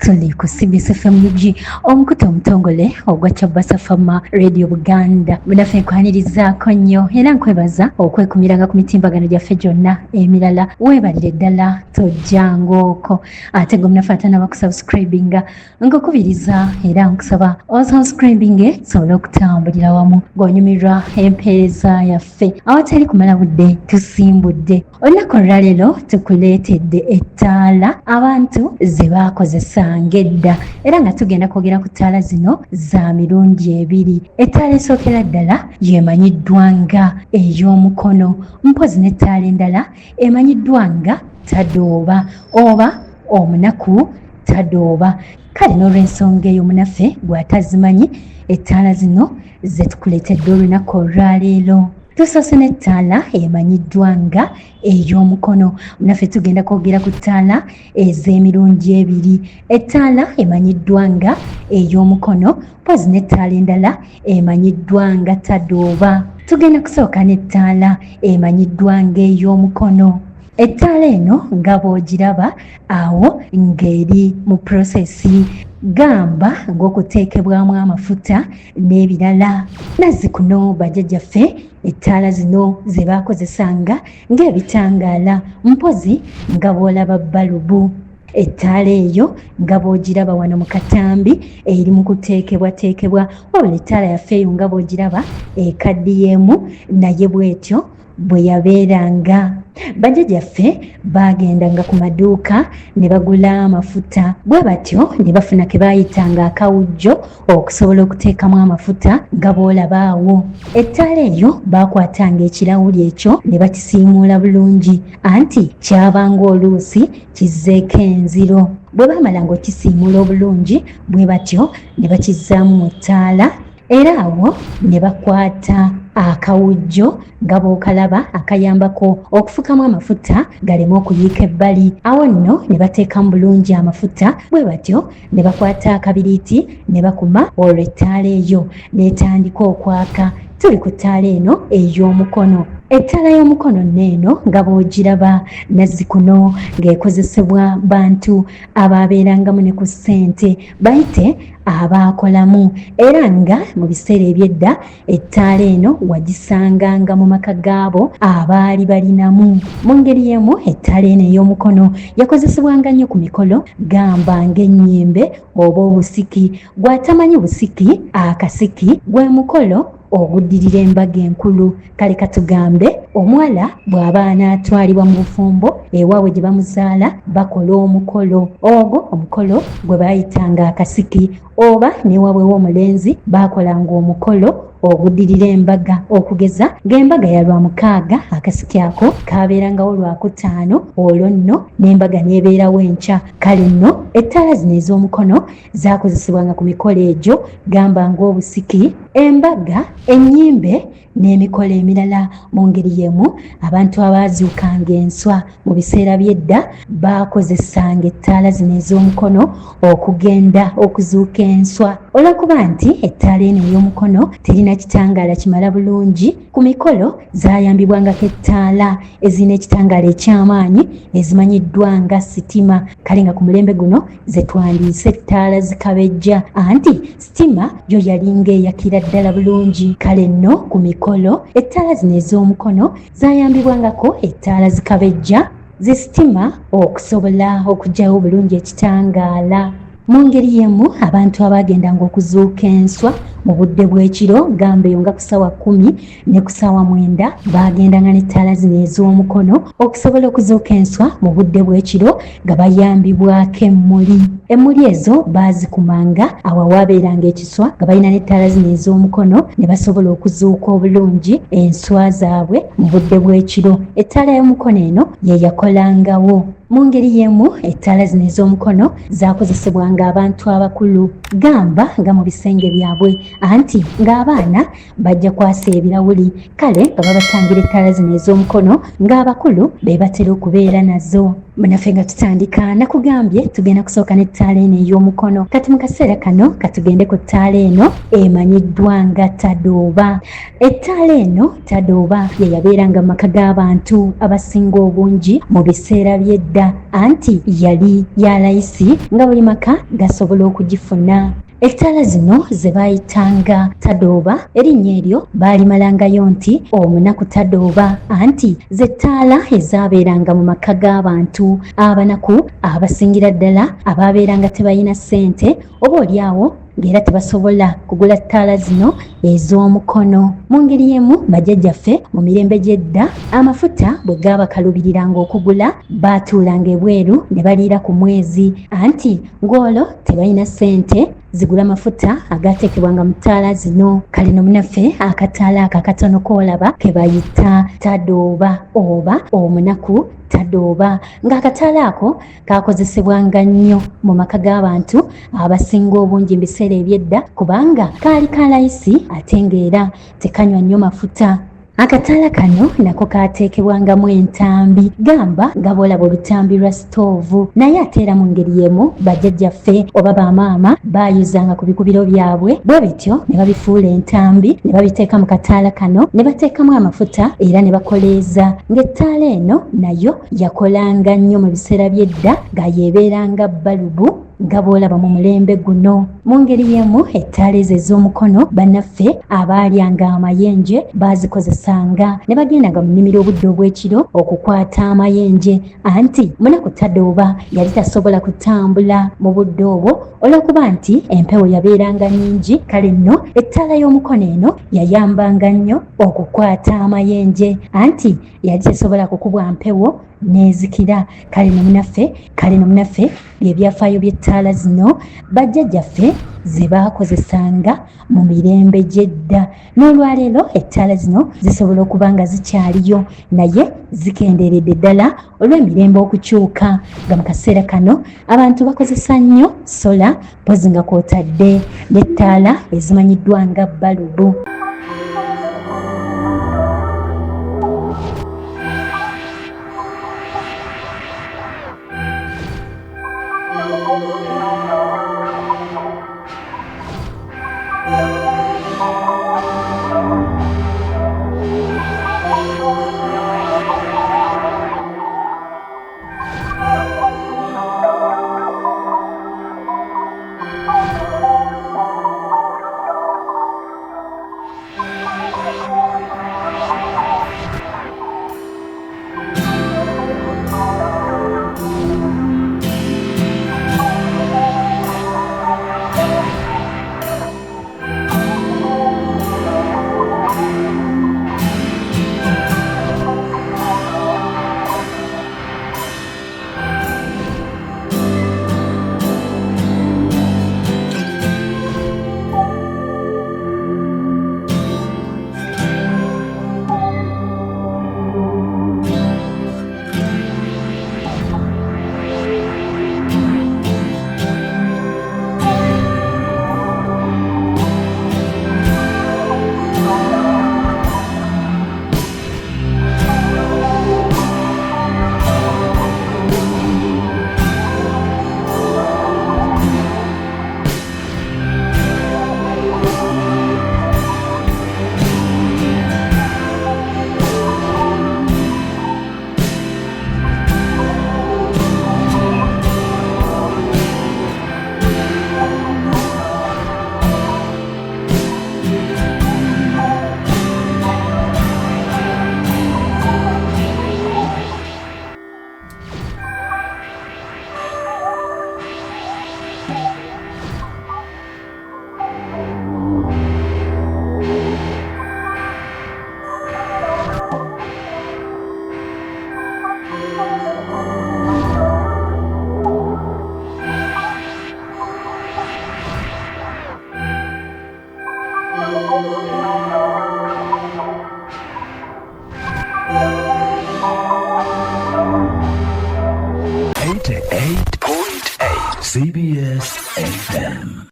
tuli ku CBS FM UG omukutu omutongole ogwa Chabasa Fama Radio Buganda munaffe nkwanirizaako nnyo era nkwebaza okwekumiranga ku mitimbagano gyaffe gyonna emirala weebalire ddala tojjangooko ate gwe munaffe ate n'abakusubscribinga nkukubiriza era nkusaba osubscribinge tusobole okutambulira wamu ng'onyumirwa empeereza yaffe awatali kumala budde tusimbudde olunaku olwaleero tukuleetedde ettaala abantu ze baakozesanga edda era nga tugenda kwogera ku ttaala zino za mirundi ebiri. Ettaala esookera ddala yemanyiddwa nga ey'omukono mpozi n'ettaala endala emanyiddwa nga tadooba oba omunaku tadooba. Kale n'olw'ensonga eyo munaffe gw'atazimanyi ettaala zino ze tukuleetedde olunaku olwaleero. Tusoose n'ettaala emanyiddwa nga ey'omukono munaffe tugenda kwogera ku ttaala ez'emirundi ebiri. Ettaala emanyiddwa nga ey'omukono mpozi n'ettaala endala emanyiddwa nga tadooba. Tugenda kusooka n'ettaala emanyiddwa nga ey'omukono. Ettaala eno nga bw'ogiraba awo ng'eri mu prosesi gamba ng'okuteekebwamu amafuta n'ebirala. Nazzikuno bajjajjaffe ettaala zino ze baakozesanga ng'ebitangaala mpozi nga bw'olaba balubu. Ettaala eyo nga bw'ogiraba wano mu katambi eri mu kuteekebwateekebwa wabula ettaala yaffe eyo nga bw'ogiraba ekaddiyeemu naye bw'etyo bwe yabeeranga. Bajjajjaffe baagendanga ku maduuka ne bagula amafuta bwe batyo ne bafuna ke baayitanga akawujjo okusobola okuteekamu amafuta nga bw'olaba awo. Ettaala eyo baakwatanga ekirawuli ekyo ne bakisiimuula bulungi anti kyabanga oluusi kizzeeko enziro. Bwe baamalanga okisiimuula obulungi bwe batyo ne bakizzaamu mu ttaala era awo ne bakwata akawujjo nga bw'okalaba akayambako okufukamu amafuta galeme okuyiika ebbali. Awo nno ne bateekamu bulungi amafuta bwe batyo ne bakwata akabiriiti ne bakuma olwo ettaala eyo n'etandika okwaka. Tuli ku ttaala eno ey'omukono. Ettaala y'omukono nneeno nga bw'ogiraba nazzikuno ng'ekozesebwa bantu abaabeerangamu ne ku ssente bayite abaakolamu era nga mu biseera eby'edda ettaala eno wagisanganga mu maka gaabo abaali balinamu. Mu ngeri y'emu ettaala eno ey'omukono yakozesebwanga nnyo ku mikolo gamba ng'ennyimbe oba obusiki. Gw'atamanyi busiki akasiki gwe mukolo oguddirira embaga enkulu. Kale katugambe omuwala bw'aba anaatwalibwa mu bufumbo ewaabwe gye bamuzaala bakola omukolo ogwo. Omukolo gwe baayitanga akasiki oba n'ewaabwe w'omulenzi baakolanga omukolo oguddirira embaga okugeza ng'embaga ya Lwamukaaga akasiki ako kaabeerangawo Lwakutaano olwo nno n'embaga n'ebeerawo enkya. Kale nno ettaala zino ez'omukono zaakozesebwanga ku mikolo egyo gamba ng'obusiki, embaga, ennyimbe n'emikolo emirala. Mu ngeri y'emu abantu abaazuukanga enswa mu biseera by'edda baakozesanga ettaala zino ez'omukono okugenda okuzuuka enswa olw'okuba nti ettaala eno ey'omukono terina kitangaala kimala bulungi. Ku mikolo zaayambibwangako ettaala ezirina ekitangaala eky'amaanyi ezimanyiddwa nga sitima. Kale nga ku mulembe guno ze twandiise ettaala zikabejja anti sitima yo yalinga eyakira ddala bulungi. Kale nno ku mikolo ettaala zino ez'omukono zaayambibwangako ettaala zikabejja zisitima okusobola okuggyawo bulungi ekitangaala. Mu ngeri y'emu abantu abaagendanga okuzuuka enswa mu budde bw'ekiro gamba eyo nga ku ssaawa 10 ne ku ssaawa 9 baagendanga n'ettaala zino ez'omukono okusobola okuzuuka enswa mu budde bw'ekiro nga bayambibwako emmuli. Emmuli ezo baazikumanga awawaabeeranga ekiswa nga balina n'ettaala zino ez'omukono ne basobola okuzuuka obulungi enswa zaabwe mu budde bw'ekiro. Ettaala y'omukono eno ye yakolangawo. Mu ngeri y'emu ettaala zino ez'omukono zaakozesebwanga abantu abakulu gamba nga mu bisenge byabwe anti ng'abaana bajja kwasa ebirawuli. Kale nga babatangira ettaala zino ez'omukono ng'abakulu be batera okubeera nazo. Munaffe nga tutandika nakugambye tugenda kusooka n'ettaala eno ey'omukono. Kati mu kaseera kano katugende ku ttaala eno emanyiddwa nga Tadooba. Ettaala eno Tadooba ye yabeeranga mu maka g'abantu abasinga obungi mu biseera by'edda, anti yali ya layisi nga buli maka gasobola okugifuna. Ettaala zino ze baayitanga Tadooba, erinnya eryo baalimalangayo nti omunaku Tadooba, anti ze ttaala ezaabeeranga mu maka g'abantu abanaku abasingira ddala abaabeeranga tebalina ssente oba oliawo ng'era tebasobola kugula ttaala zino ez'omukono. Mu ngeri y'emu bajjajjaffe mu mirembe gy'edda amafuta bwe gaabakalubiriranga okugula baatuulanga ebweru ne baliira ku mwezi, anti ng'olwo tebalina ssente zigula amafuta agaateekebwanga mu ttaala zino. Kale no munaffe akataala ako akatono koolaba ke bayita Tadooba oba omunaku Tadooba, ng'akataala ako kaakozesebwanga nnyo mu maka g'abantu abasinga obungi mu biseera eby'edda kubanga kaali ka layisi ate ng'era tekanywa nnyo mafuta. Akataala kano nako kaateekebwangamu entambi, gamba nga bw'olaba olutambi lwa sitoovu, naye ate era mu ngeri y'emu bajjajjaffe oba bamaama baayuzanga ku bikubiro byabwe bwe bityo ne babifuula entambi ne babiteeka mu kataala kano ne bateekamu amafuta era ne bakoleeza. Ng'ettaala eno nayo yakolanga nnyo mu biseera by'edda nga yeebeeranga balubu nga bw'olaba mu mulembe guno. Mu ngeri y'emu ettaala ezo ez'omukono bannaffe abaalyanga amayenje baazikozesanga ne bagendanga mu nnimiro obudde obw'ekiro okukwata amayenje, anti munaku Tadooba yali tasobola kutambula mu budde obwo olw'okuba nti empewo yabeeranga nnyingi. Kale nno ettaala y'omukono eno yayambanga nnyo okukwata amayenje, anti yali tesobola kukubwa mpewo neezikira. Kale no munaffe ebyafaayo by'ettaala zino bajjajjaffe ze baakozesanga mu mirembe gy'edda. N'olwaleero ettaala zino zisobola okuba nga zikyaliyo naye zikendeeredde ddala olw'emirembe okukyuka, nga mu kaseera kano abantu bakozesa nnyo sola mpozi nga kw'otadde n'ettaala ezimanyiddwa nga balubu. CBS FM.